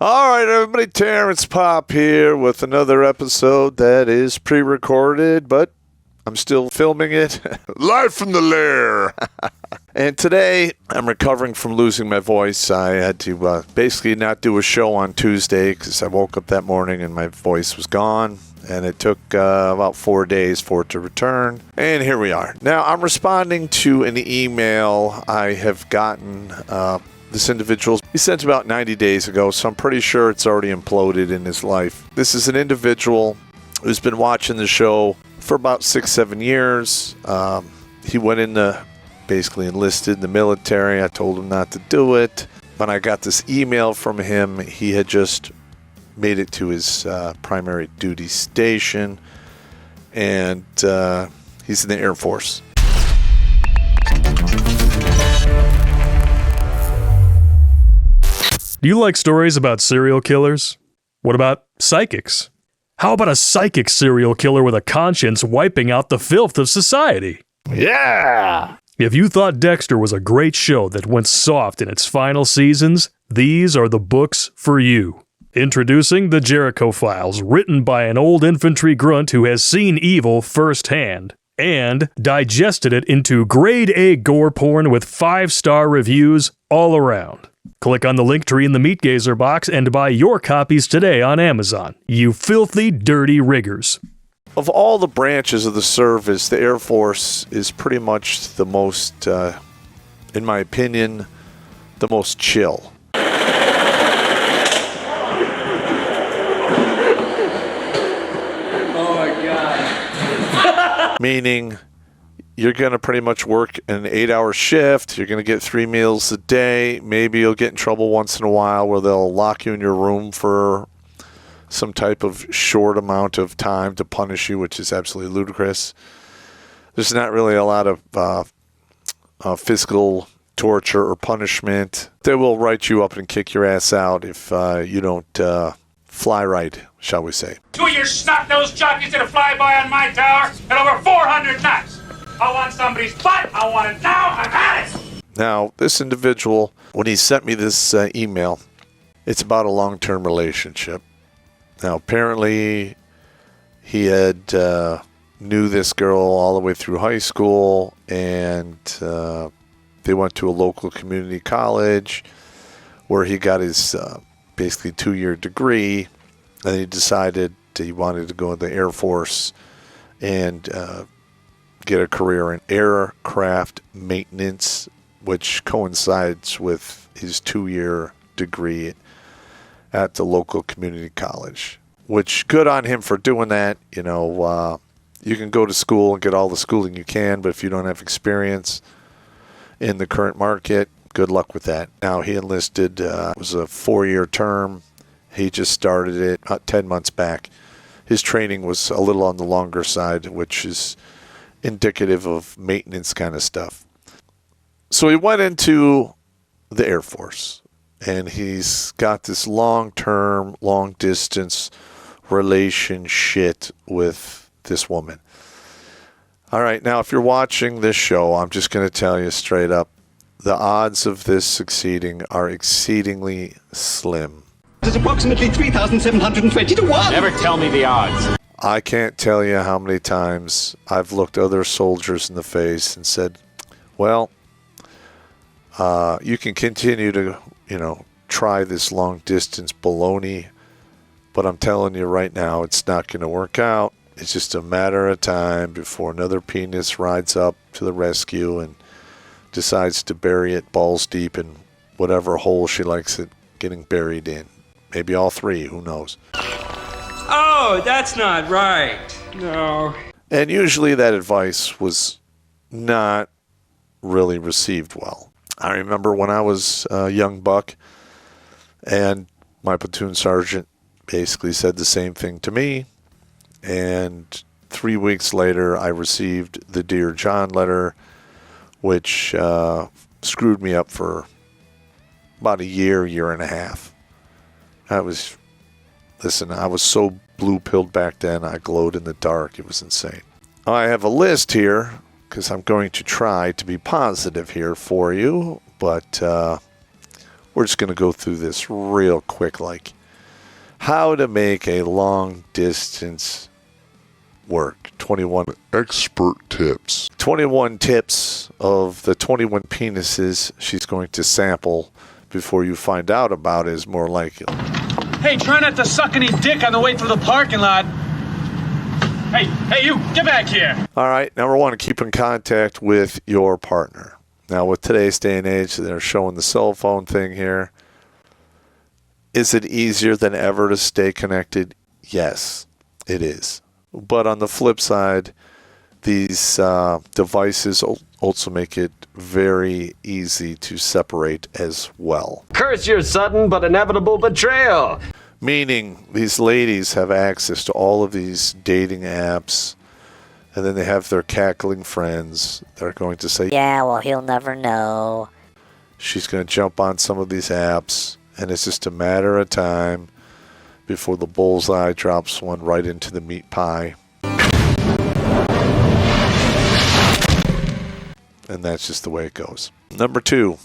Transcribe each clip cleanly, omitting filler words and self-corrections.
All right, everybody, Terrence Popp here with another episode that is pre-recorded, but I'm still filming it live from the Lair. And today, I'm recovering from losing my voice. I had to basically not do a show on Tuesday because I woke up that morning and my voice was gone. And it took about 4 days for it to return. And here we are. Now, I'm responding to an email I have gotten. This individual, he sent about 90 days ago, so I'm pretty sure it's already imploded in his life. This is an individual who's been watching the show for about 6-7 years. He went into, basically enlisted in the military. I told him not to do it. When I got this email from him, he had just made it to his primary duty station, and he's in the Air Force. Do you like stories about serial killers? What about psychics? How about a psychic serial killer with a conscience wiping out the filth of society? Yeah! If you thought Dexter was a great show that went soft in its final seasons, these are the books for you. Introducing the Jericho Files, written by an old infantry grunt who has seen evil firsthand and digested it into grade A gore porn with 5-star reviews all around. Click on the link tree in the Meat Gazer box and buy your copies today on Amazon. You filthy, dirty riggers. Of all the branches of the service, the Air Force is pretty much the most, in my opinion, the most chill. Oh my God. Meaning, you're going to pretty much work an 8-hour shift. You're going to get 3 meals a day. Maybe you'll get in trouble once in a while where they'll lock you in your room for some type of short amount of time to punish you, which is absolutely ludicrous. There's not really a lot of physical torture or punishment. They will write you up and kick your ass out if you don't fly right, shall we say. 2 of your snot-nosed jockeys did a flyby on my tower at over 400 knots. I want somebody's butt. I want it now. I've had it. Now, this individual, when he sent me this email, it's about a long-term relationship. Now, apparently, he had knew this girl all the way through high school, and they went to a local community college where he got his basically 2-year degree, and he decided he wanted to go in the Air Force and get a career in aircraft maintenance, which coincides with his 2-year degree at the local community college, which good on him for doing that. You know, you can go to school and get all the schooling you can, but if you don't have experience in the current market, good luck with that. Now, he enlisted, it was a 4-year term. He just started it 10 months back. His training was a little on the longer side, which is indicative of maintenance kind of stuff. So he went into the Air Force, and he's got this long-term, long-distance relationship with this woman. All right, now if you're watching this show, I'm just going to tell you straight up, the odds of this succeeding are exceedingly slim. It's approximately 3,720 to 1. Never tell me the odds. I can't tell you how many times I've looked other soldiers in the face and said, well, you can continue to, try this long-distance baloney, but I'm telling you right now, it's not going to work out. It's just a matter of time before another penis rides up to the rescue and decides to bury it balls deep in whatever hole she likes it getting buried in. Maybe all 3, who knows? Oh, that's not right. No. And usually that advice was not really received well. I remember when I was a young buck and my platoon sergeant basically said the same thing to me. And 3 weeks later, I received the Dear John letter, which screwed me up for about a year and a half. I was so blue-pilled back then, I glowed in the dark. It was insane. I have a list here, because I'm going to try to be positive here for you, but We're just going to go through this real quick, like how to make a long distance work. 21 expert tips. 21 tips of the 21 penises she's going to sample before you find out about it is more like it. Hey, try not to suck any dick on the way through the parking lot. Hey, you, get back here. All right, number one, keep in contact with your partner. Now, with today's day and age, they're showing the cell phone thing here. Is it easier than ever to stay connected? Yes, it is. But on the flip side, these devices also make it very easy to separate as well. Curse your sudden but inevitable betrayal. Meaning these ladies have access to all of these dating apps, and then they have their cackling friends that are going to say, yeah, well, he'll never know. She's going to jump on some of these apps, and it's just a matter of time before the bullseye drops one right into the meat pie. And that's just the way it goes. Number two,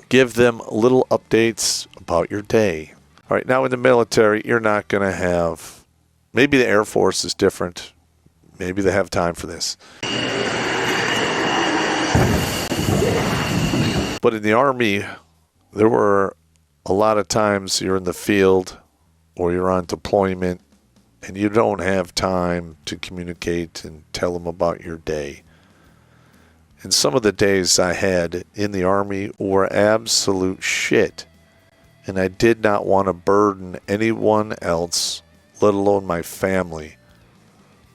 give them little updates about your day. All right, now in the military, you're not going to have, maybe the Air Force is different. Maybe they have time for this. But in the Army, there were a lot of times you're in the field or you're on deployment and you don't have time to communicate and tell them about your day. And some of the days I had in the Army were absolute shit. And I did not want to burden anyone else, let alone my family,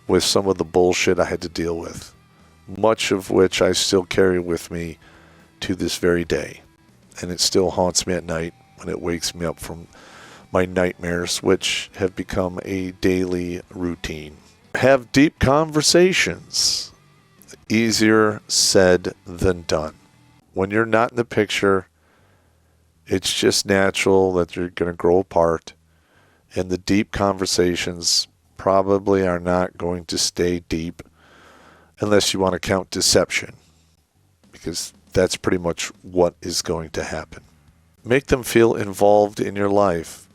with some of the bullshit I had to deal with. Much of which I still carry with me to this very day. And it still haunts me at night when it wakes me up from my nightmares, which have become a daily routine. Have deep conversations. Easier said than done. When you're not in the picture, it's just natural that you're going to grow apart, and the deep conversations probably are not going to stay deep unless you want to count deception, because that's pretty much what is going to happen. Make them feel involved in your life.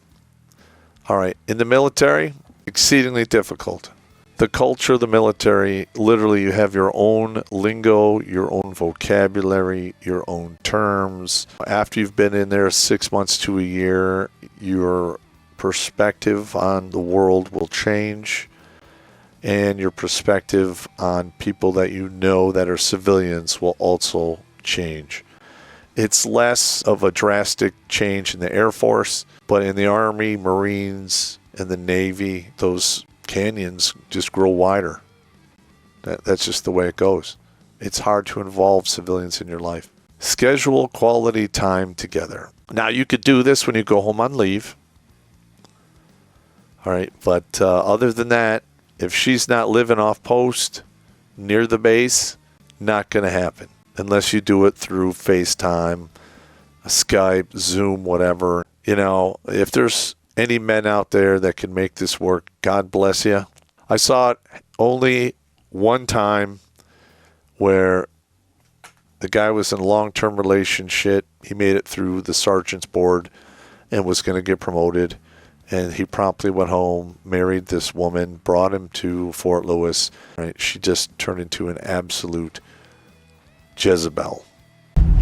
All right, in the military, exceedingly difficult. The culture of the military, literally you have your own lingo, your own vocabulary, your own terms. After you've been in there 6 months to a year, your perspective on the world will change, and your perspective on people that you know that are civilians will also change. It's less of a drastic change in the Air Force, but in the Army, Marines, and the Navy, those canyons just grow wider. That's just the way it goes. It's hard to involve civilians in your life. Schedule quality time together. Now, you could do this when you go home on leave. All right, but other than that, if she's not living off post near the base, not going to happen. Unless you do it through FaceTime, Skype, Zoom, whatever. You know, if there's any men out there that can make this work, God bless you. I saw it only one time where the guy was in a long-term relationship. He made it through the sergeant's board and was going to get promoted. And he promptly went home, married this woman, brought him to Fort Lewis. Right? She just turned into an absolute Jezebel.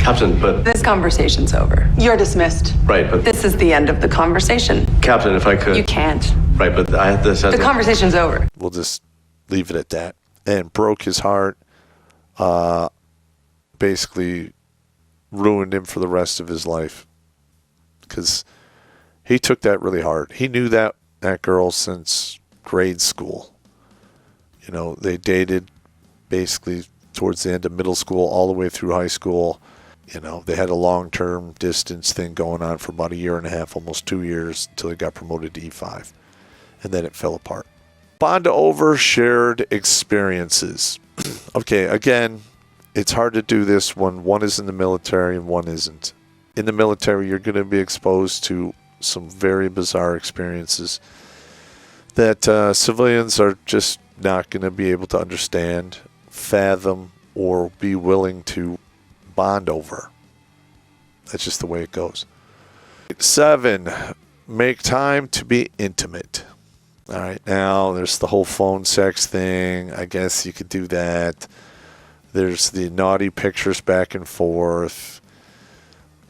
Captain, but... This conversation's over. You're dismissed. Right, but... This is the end of the conversation. Captain, if I could... You can't. Right, but I had this as The conversation's over. We'll just leave it at that. And broke his heart. Basically ruined him for the rest of his life. Because he took that really hard. He knew that girl since grade school. You know, they dated basically towards the end of middle school all the way through high school. You know, they had a long-term distance thing going on for about a year and a half, almost 2 years, until he got promoted to E5. And then it fell apart. Bond over shared experiences. Okay, again, it's hard to do this when one is in the military and one isn't. In the military, you're going to be exposed to some very bizarre experiences that civilians are just not going to be able to understand, fathom, or be willing to bond over. That's just the way it goes. 7, make time to be intimate. All right, now there's the whole phone sex thing. I guess you could do that. There's the naughty pictures back and forth.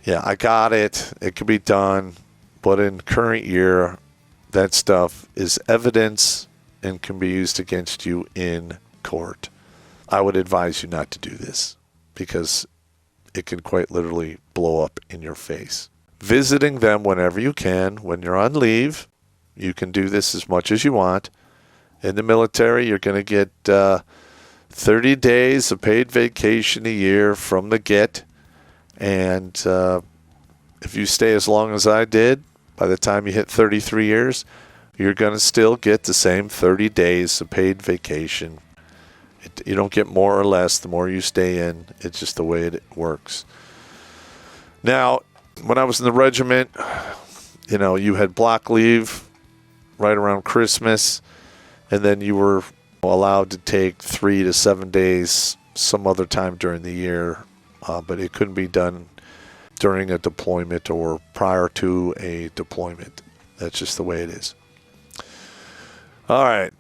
Yeah, I got it. It could be done. But in current year, that stuff is evidence and can be used against you in court. I would advise you not to do this because it can quite literally blow up in your face. Visiting them whenever you can. When you're on leave, you can do this as much as you want. In the military, you're going to get 30 days of paid vacation a year from the get. And if you stay as long as I did, by the time you hit 33 years, you're going to still get the same 30 days of paid vacation. You don't get more or less the more you stay in. It's just the way it works. Now, when I was in the regiment, you had block leave right around Christmas, and then you were allowed to take 3 to 7 days some other time during the year, but it couldn't be done during a deployment or prior to a deployment. That's just the way it is. All right.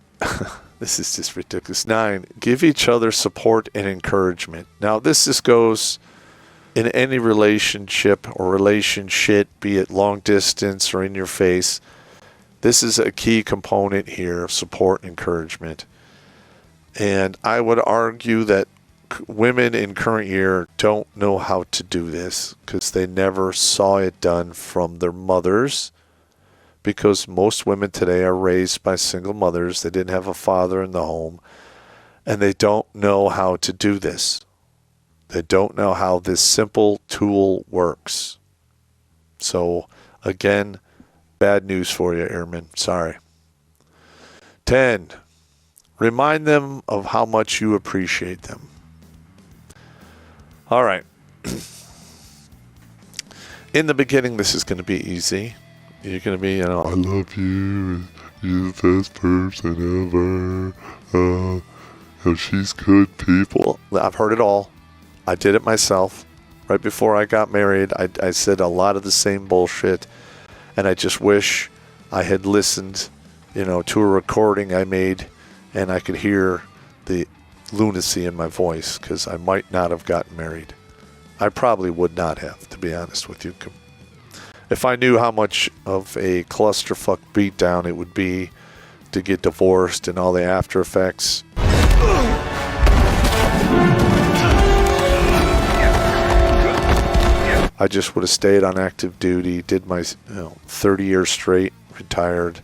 This is just ridiculous. 9, give each other support and encouragement. Now, this just goes in any relationship or relationship, be it long distance or in your face. This is a key component here of support and encouragement. And I would argue that women in current year don't know how to do this because they never saw it done from their mothers, because most women today are raised by single mothers. They didn't have a father in the home, and they don't know how to do this. They don't know how this simple tool works. So, again, bad news for you, Airmen. Sorry. 10, remind them of how much you appreciate them. All right. In the beginning, this is going to be easy. You're going to be, I love you. You're the best person ever. She's good people. I've heard it all. I did it myself. Right before I got married, I said a lot of the same bullshit. And I just wish I had listened, to a recording I made, and I could hear the lunacy in my voice, because I might not have gotten married. I probably would not have, to be honest with you. If I knew how much of a clusterfuck beatdown it would be to get divorced and all the after effects. I just would have stayed on active duty, did my 30 years straight, retired,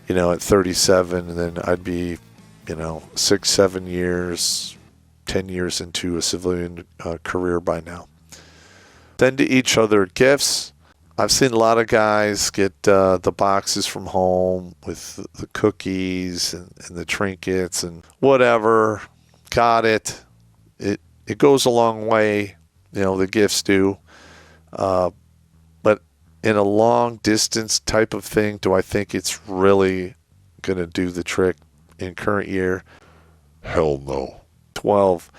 at 37, and then I'd be, 6, 7 years, 10 years into a civilian career by now. Send to each other gifts. I've seen a lot of guys get the boxes from home with the cookies and the trinkets and whatever. Got it. It goes a long way, the gifts do. But in a long distance type of thing, do I think it's really going to do the trick in current year? Hell no. 12,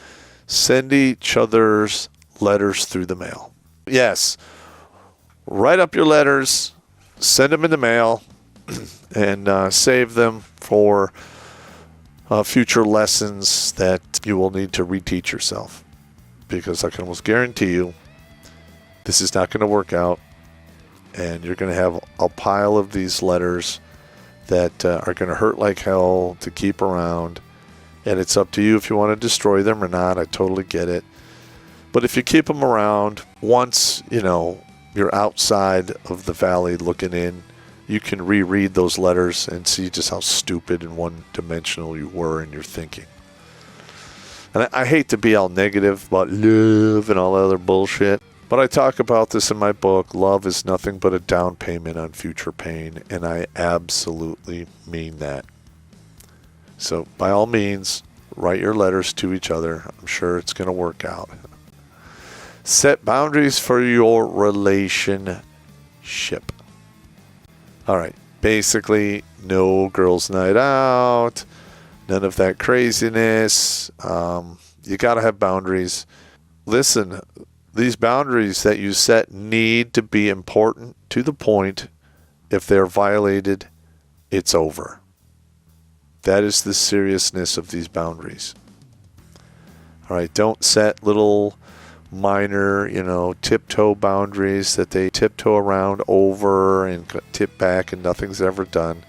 send each other's letters through the mail. Yes. Write up your letters, send them in the mail, and save them for future lessons that you will need to reteach yourself. Because I can almost guarantee you, this is not going to work out, and you're going to have a pile of these letters that are going to hurt like hell to keep around, and it's up to you if you want to destroy them or not. I totally get it. But if you keep them around, once, you're outside of the valley looking in, you can reread those letters and see just how stupid and one-dimensional you were in your thinking. And I hate to be all negative about love and all that other bullshit, but I talk about this in my book. Love is nothing but a down payment on future pain, and I absolutely mean that. So by all means, write your letters to each other. I'm sure it's going to work out. Set boundaries for your relationship. All right. Basically, no girls' night out. None of that craziness. You got to have boundaries. Listen, These boundaries that you set need to be important to the point. If they're violated, it's over. That is the seriousness of these boundaries. All right, don't set little minor, tiptoe boundaries that they tiptoe around over and tip back and nothing's ever done.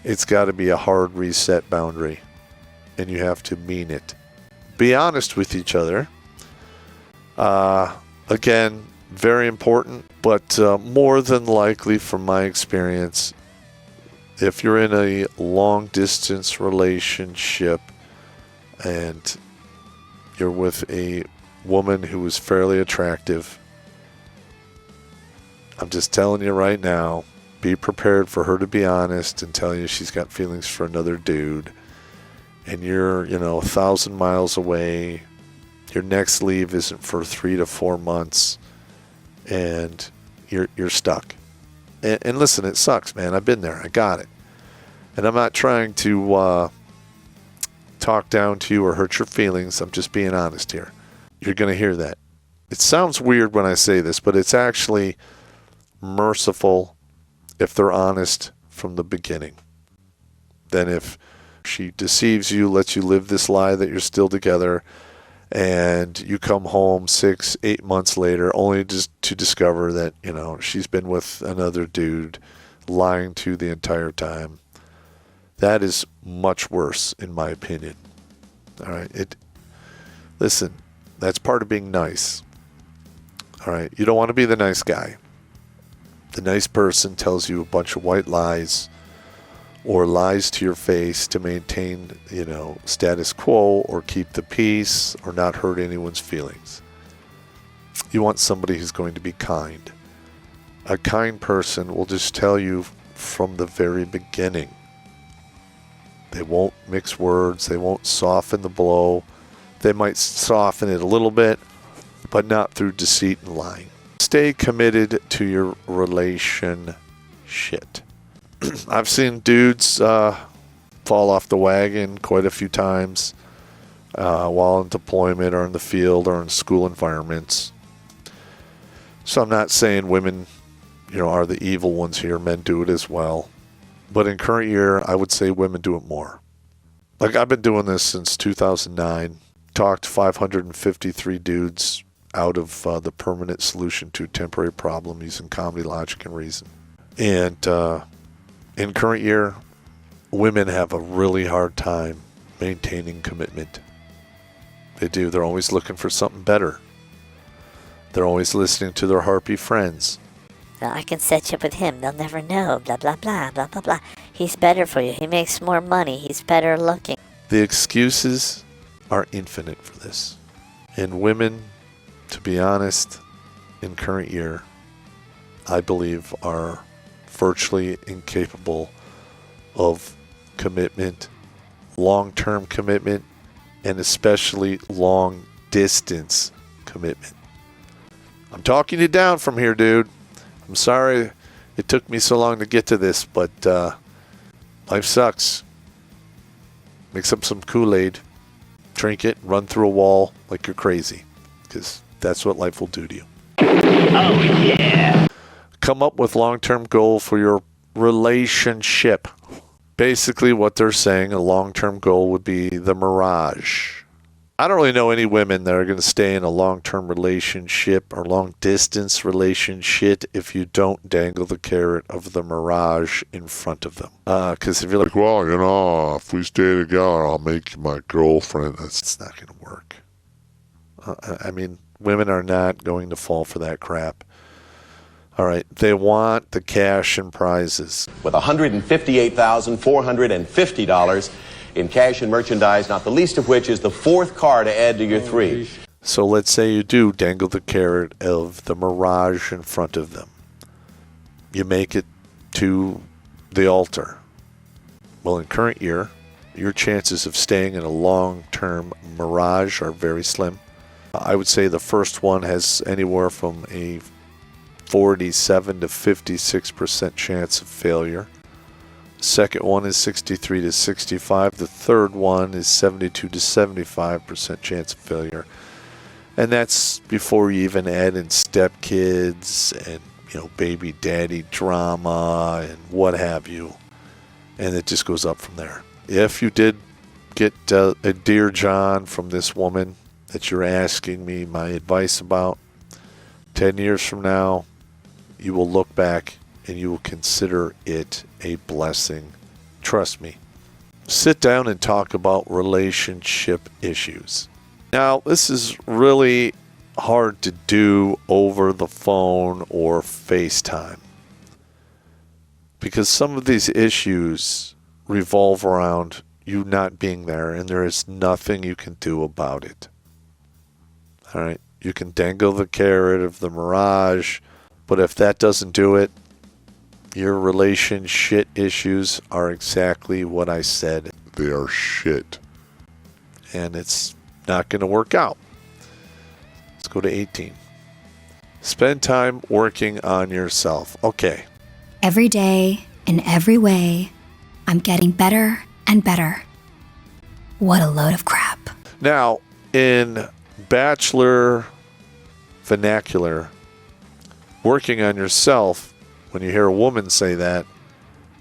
It's got to be a hard reset boundary, and you have to mean it. Be honest with each other. Again, very important, but more than likely, from my experience, if you're in a long-distance relationship and you're with a woman who is fairly attractive, I'm just telling you right now, be prepared for her to be honest and tell you she's got feelings for another dude. And you're, 1,000 miles away. Your next leave isn't for 3 to 4 months. And you're stuck. And listen, it sucks, man. I've been there. I got it. And I'm not trying to talk down to you or hurt your feelings. I'm just being honest here. You're going to hear that. It sounds weird when I say this, but it's actually merciful if they're honest from the beginning. Then if she deceives you, lets you live this lie that you're still together, and you come home 6-8 months later only just to discover that, she's been with another dude, lying to you the entire time. That is much worse, in my opinion. All right. Listen, that's part of being nice. All right. You don't want to be the nice guy. The nice person tells you a bunch of white lies or lies to your face to maintain, status quo or keep the peace or not hurt anyone's feelings. You want somebody who's going to be kind. A kind person will just tell you from the very beginning. They won't mix words. They won't soften the blow. They might soften it a little bit, but not through deceit and lying. Stay committed to your relation shit. I've seen dudes fall off the wagon quite a few times while in deployment or in the field or in school environments. So I'm not saying women, are the evil ones here. Men do it as well. But in current year, I would say women do it more. Like, I've been doing this since 2009. Talked 553 dudes out of the permanent solution to temporary problem using comedy, logic, and reason. And in current year, women have a really hard time maintaining commitment. They do. They're always looking for something better. They're always listening to their harpy friends. I can set you up with him. They'll never know. Blah, blah, blah, blah, blah, blah. He's better for you. He makes more money. He's better looking. The excuses are infinite for this. And women, to be honest, in current year, I believe are virtually incapable of commitment, long-term commitment, and especially long-distance commitment. I'm talking you down from here, dude. I'm sorry it took me so long to get to this, but life sucks. Mix up some Kool-Aid, drink it, run through a wall like you're crazy, because that's what life will do to you. Oh, yeah. Come up with long-term goal for your relationship. Basically, what they're saying, a long-term goal would be the mirage. I don't really know any women that are going to stay in a long-term relationship or long-distance relationship if you don't dangle the carrot of the mirage in front of them. Because if you're like, well, if we stay together, I'll make you my girlfriend. It's not going to work. Women are not going to fall for that crap. All right, they want the cash and prizes. With $158,450 in cash and merchandise, not the least of which is the fourth car to add to your three. So let's say you do dangle the carrot of the mirage in front of them. You make it to the altar. Well, in current year, your chances of staying in a long-term mirage are very slim. I would say the first one has anywhere from a 47 to 56% chance of failure. Second one is 63 to 65. The third one is 72 to 75% chance of failure. And that's before you even add in stepkids and, baby daddy drama and what have you. And it just goes up from there. If you did get a Dear John from this woman that you're asking me my advice about, 10 years from now, you will look back and you will consider it a blessing. Trust me. Sit down and talk about relationship issues. Now, this is really hard to do over the phone or FaceTime because some of these issues revolve around you not being there and there is nothing you can do about it. All right? You can dangle the carrot of the mirage, but if that doesn't do it, your relationship issues are exactly what I said. They are shit. And it's not going to work out. Let's go to 18. Spend time working on yourself. Okay. Every day, in every way, I'm getting better and better. What a load of crap. Now, in Bachelor vernacular, working on yourself, when you hear a woman say that,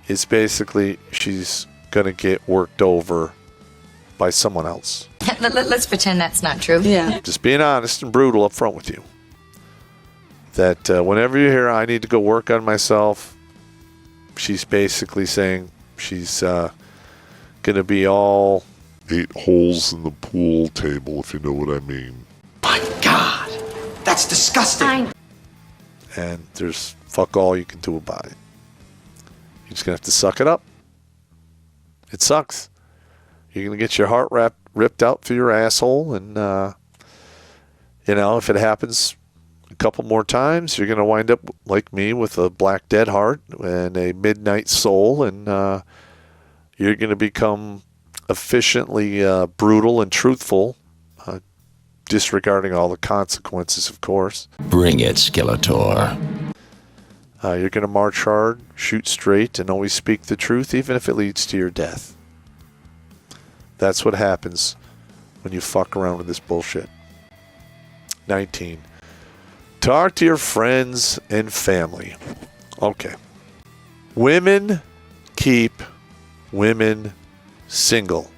is basically she's going to get worked over by someone else. Let's pretend that's not true. Yeah. Just being honest and brutal up front with you. That whenever you hear, I need to go work on myself, she's basically saying she's going to be all 8 holes in the pool table, if you know what I mean. My God, that's disgusting. And there's fuck all you can do about it. You're just going to have to suck it up. It sucks. You're going to get your heart ripped out through your asshole. And, if it happens a couple more times, you're going to wind up like me with a black dead heart and a midnight soul. And you're going to become efficiently brutal and truthful, disregarding all the consequences, of course. Bring it, Skeletor. You're going to march hard, shoot straight, and always speak the truth, even if it leads to your death. That's what happens when you fuck around with this bullshit. 19. Talk to your friends and family. Okay. Women keep women single.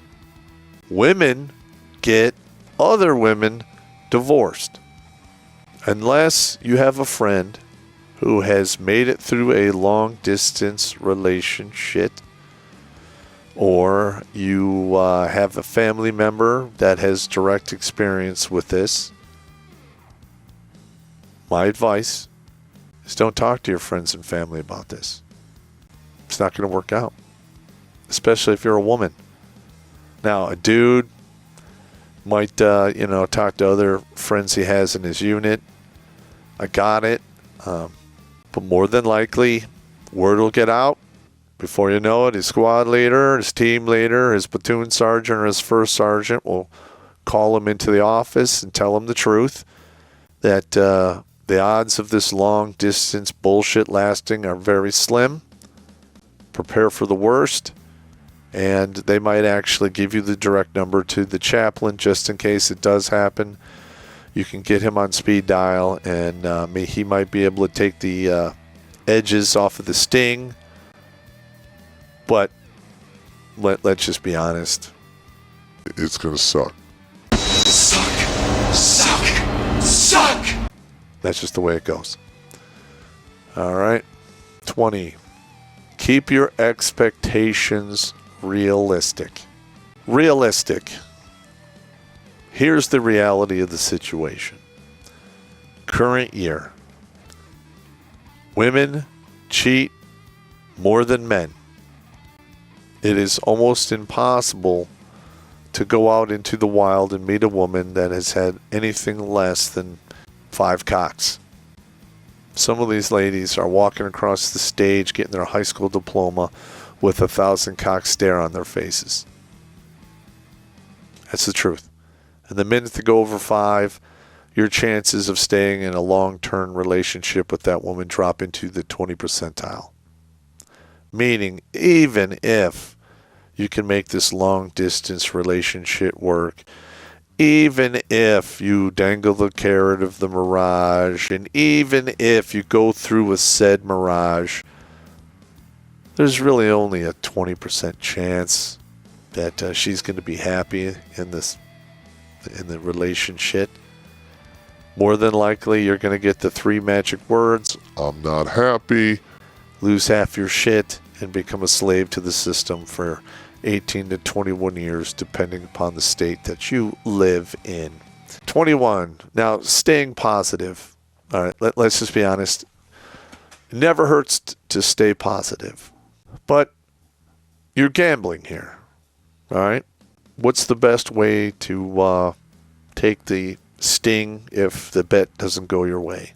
Women get other women divorced. Unless you have a friend who has made it through a long-distance relationship, or you have a family member that has direct experience with this, my advice is don't talk to your friends and family about this. It's not going to work out, especially if you're a woman. Now, a dude might, talk to other friends he has in his unit. I got it. But more than likely, word will get out. Before you know it, his squad leader, his team leader, his platoon sergeant, or his first sergeant will call him into the office and tell him the truth. That the odds of this long-distance bullshit lasting are very slim. Prepare for the worst. And they might actually give you the direct number to the chaplain just in case it does happen. You can get him on speed dial, and he might be able to take the edges off of the sting. But let's just be honest. It's going to suck. Suck. Suck. Suck. That's just the way it goes. All right. 20. Keep your expectations realistic. Realistic. Here's the reality of the situation. Current year. Women cheat more than men. It is almost impossible to go out into the wild and meet a woman that has had anything less than 5 cocks. Some of these ladies are walking across the stage getting their high school diploma with 1,000 cock stare on their faces. That's the truth. And the minute they go over 5, your chances of staying in a long-term relationship with that woman drop into the 20 percentile. Meaning, even if you can make this long-distance relationship work, even if you dangle the carrot of the mirage, and even if you go through a said mirage, there's really only a 20% chance that she's going to be happy in the relationship. More than likely, you're going to get the 3 magic words, "I'm not happy," lose half your shit, and become a slave to the system for 18 to 21 years, depending upon the state that you live in. 21. Now, staying positive. All right, let's just be honest. It never hurts to stay positive. But you're gambling here. All right? What's the best way to take the sting if the bet doesn't go your way?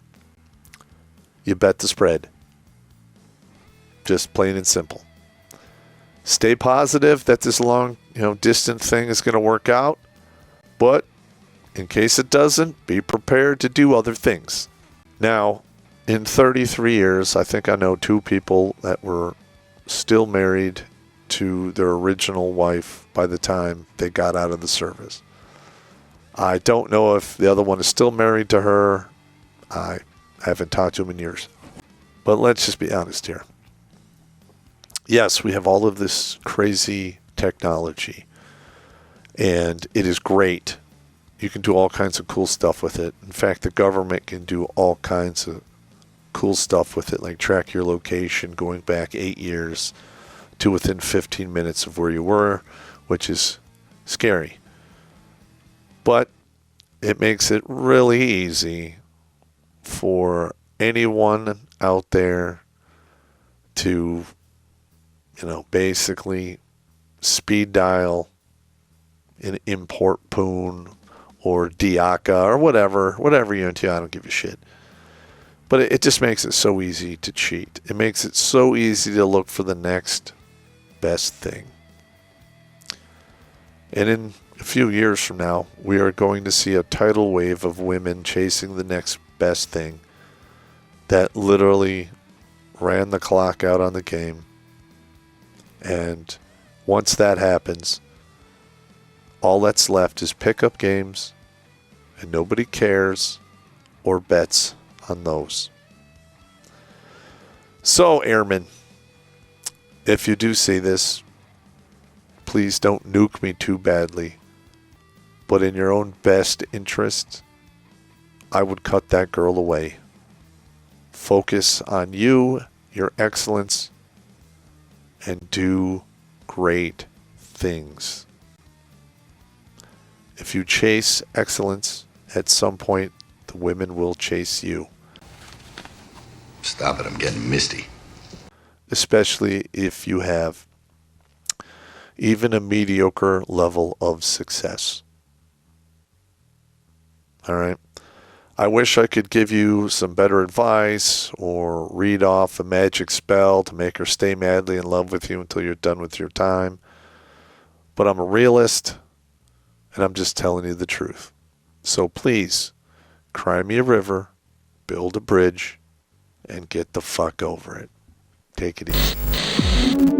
You bet the spread. Just plain and simple. Stay positive that this long, distant thing is going to work out. But in case it doesn't, be prepared to do other things. Now, in 33 years, I think I know 2 people that were still married to their original wife by the time they got out of the service. I don't know if the other one is still married to her. I haven't talked to him in years. But let's just be honest here. Yes, we have all of this crazy technology, and it is great. You can do all kinds of cool stuff with it. In fact, the government can do all kinds of cool stuff with it, like track your location going back 8 years to within 15 minutes of where you were, which is scary. But it makes it really easy for anyone out there to basically speed dial an import poon or Diaka or whatever you're into. I don't give a shit. But it just makes it so easy to cheat. It makes it so easy to look for the next best thing. And in a few years from now, we are going to see a tidal wave of women chasing the next best thing that literally ran the clock out on the game. And once that happens, all that's left is pickup games, and nobody cares or bets on those. So, airmen, if you do see this, please don't nuke me too badly. But in your own best interest, I would cut that girl away. Focus on you, your excellence, and do great things. If you chase excellence, at some point, the women will chase you. Stop it, I'm getting misty. Especially if you have even a mediocre level of success. All right? I wish I could give you some better advice or read off a magic spell to make her stay madly in love with you until you're done with your time. But I'm a realist, and I'm just telling you the truth. So please, cry me a river, build a bridge, and get the fuck over it. Take it easy.